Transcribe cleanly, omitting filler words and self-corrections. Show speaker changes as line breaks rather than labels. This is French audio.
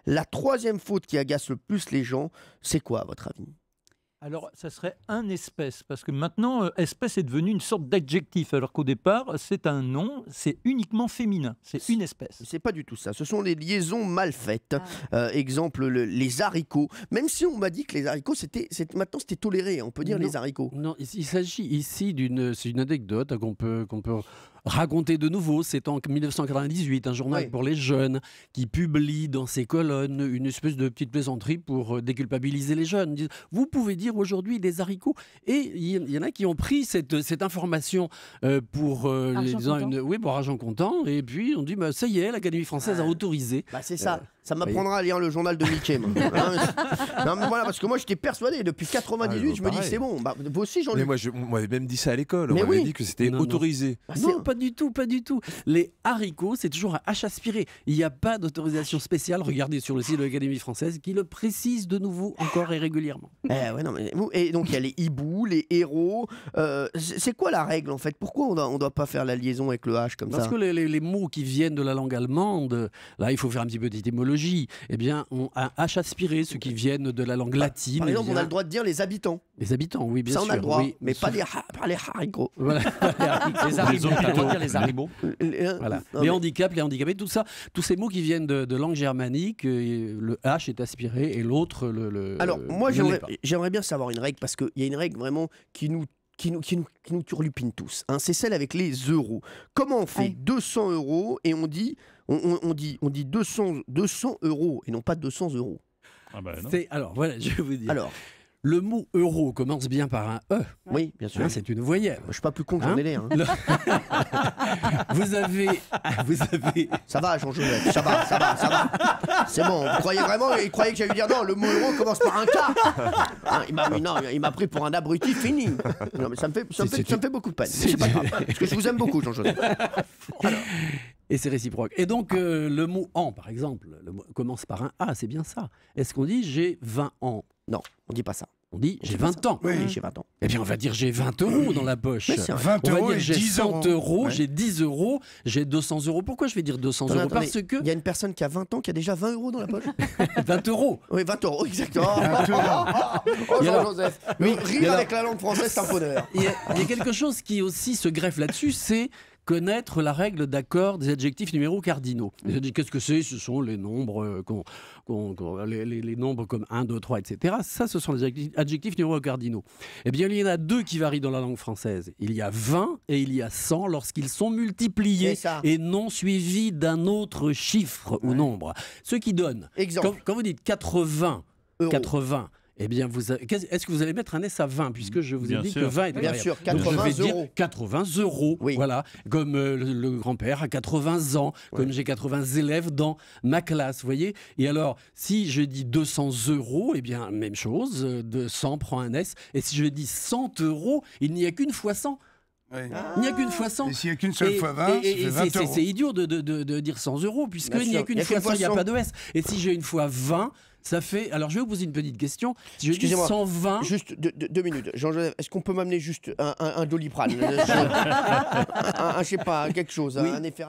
La troisième faute qui agace le plus les gens, c'est quoi à votre avis?
Alors, ça serait un espèce, parce que maintenant, espèce est devenu une sorte d'adjectif, alors qu'au départ, c'est un nom, c'est uniquement féminin, c'est une espèce.
C'est pas du tout ça. Ce sont les liaisons mal faites. Exemple, les haricots. Même si on m'a dit que les haricots, maintenant c'était toléré. On peut dire les haricots.
Non, il s'agit ici c'est une anecdote qu'on peut raconter de nouveau. C'est en 1998, un journal pour les jeunes qui publie dans ses colonnes une espèce de petite plaisanterie pour déculpabiliser les jeunes. Ils disent, vous pouvez dire aujourd'hui des haricots. Et il y en a qui ont pris cette information pour pour argent comptant. Et puis on dit, bah, ça y est, l'Académie française a autorisé.
Bah, c'est ça. Ça m'apprendra à lire le journal de Mickey. Non, mais voilà, parce que moi j'étais persuadé depuis 98, je me dis c'est bon. Bah, vous aussi,
Mais moi, on m'avait même dit ça à l'école. On
Mais
m'avait
oui.
dit que c'était autorisé.
Non, pas du tout, pas du tout. Les haricots, c'est toujours un H aspiré. Il n'y a pas d'autorisation spéciale. Regardez sur le site de l'Académie française qui le précise de nouveau encore et régulièrement.
Ouais, non, mais, et donc il y a les hiboux, les héros. C'est quoi la règle en fait? Pourquoi on doit pas faire la liaison avec le H comme ça?
Parce que les mots qui viennent de la langue allemande, là il faut faire un petit peu d'étymologie, eh bien ont un H aspiré, ceux qui viennent de la langue latine.
Par exemple, on a le droit de dire les habitants.
Les habitants, oui, bien sûr.
Ça on a le droit,
oui,
mais pas les haricots.
Voilà.
Les haribots, t'as le droit de dire les haribots.
Voilà.
Non,
Les handicaps, les handicapés, tout ça, tous ces mots qui viennent de langue germanique, le H est aspiré et l'autre
Alors, moi,
ne l'est pas.
j'aimerais bien savoir une règle, parce qu'il y a une règle vraiment qui nous turlupine tous. Hein, c'est celle avec les euros. Comment on fait 200 euros et on dit 200 euros et non pas 200 euros?
Ah bah non.
Alors, voilà, je vais vous dire.
Alors,
le mot euro commence bien par un E.
oui, bien sûr.
Hein, c'est une voyelle.
Je suis pas plus con que j'en ai l'air. Hein.
Vous avez.
Ça va, Jean-Joseph, ça va. C'est bon, vous croyez vraiment, il croyait que j'allais dire non, le mot euro commence par un K. Hein, il m'a pris pour un abruti fini. Non, mais ça me fait beaucoup de peine. Mais c'est pas grave, parce que je vous aime beaucoup, Jean-Joseph. Alors,
Et c'est réciproque. Et donc, le mot an, par exemple, commence par un A, c'est bien ça. Est-ce qu'on dit j'ai 20 ans?
non, on dit pas ça.
On dit j'ai 20 ans.
Oui, j'ai 20 ans.
Eh bien, on va dire j'ai 20 euros dans la poche.
Mais c'est vrai.
20
On va
euros
dire
et
j'ai
10
100
euros.
euros,
Ouais.
j'ai 10 euros, j'ai 200 euros. Pourquoi je vais dire 200 euros?
Attendez,
Parce que
il y a une personne qui a 20 ans qui a déjà 20 euros dans la poche.
20 euros.
Oui, 20 euros, exactement.
20 euros.
Oh, Jean-Joseph. Rire avec la langue française, c'est un bonheur.
Il y a quelque chose qui aussi se greffe là-dessus, c'est connaître la règle d'accord des adjectifs numéros cardinaux. Je dis qu'est-ce que c'est? Ce sont les nombres, les nombres comme 1, 2, 3, etc. Ça, ce sont les adjectifs numéros cardinaux. Eh bien, il y en a deux qui varient dans la langue française. Il y a 20 et il y a 100 lorsqu'ils sont multipliés
C'est ça.
et non suivis d'un autre chiffre ou nombre. Ce qui donne,
Exemple.
quand vous dites 80,
Euros.
80, eh bien, est-ce que vous allez mettre un S à 20 puisque je vous ai
Bien
dit
sûr.
que 20 est
Bien
variable.
sûr,
Donc,
80
je vais dire
euros.
80 euros,
Oui.
voilà, comme le grand-père a 80 ans, comme j'ai 80 élèves dans ma classe, vous voyez. Et alors, si je dis 200 euros, eh bien, même chose, 200 prend un S, et si je dis 100 euros, il n'y a qu'une fois 100.
Ouais.
Il n'y a qu'une fois 100.
Et s'il n'y a qu'une seule fois 20, ça fait 20 euros.
C'est idiot de dire 100 euros,
Bien
puisqu'il n'y a
sûr,
qu'une fois 100, il n'y a pas de S. Et si j'ai une fois 20, ça fait... Alors, je vais vous poser une petite question. Si je dis
Excusez-moi,
120...
Juste 2 minutes. Jean-Joseph, est-ce qu'on peut m'amener juste un Doliprane? Je sais pas, quelque chose, un effet.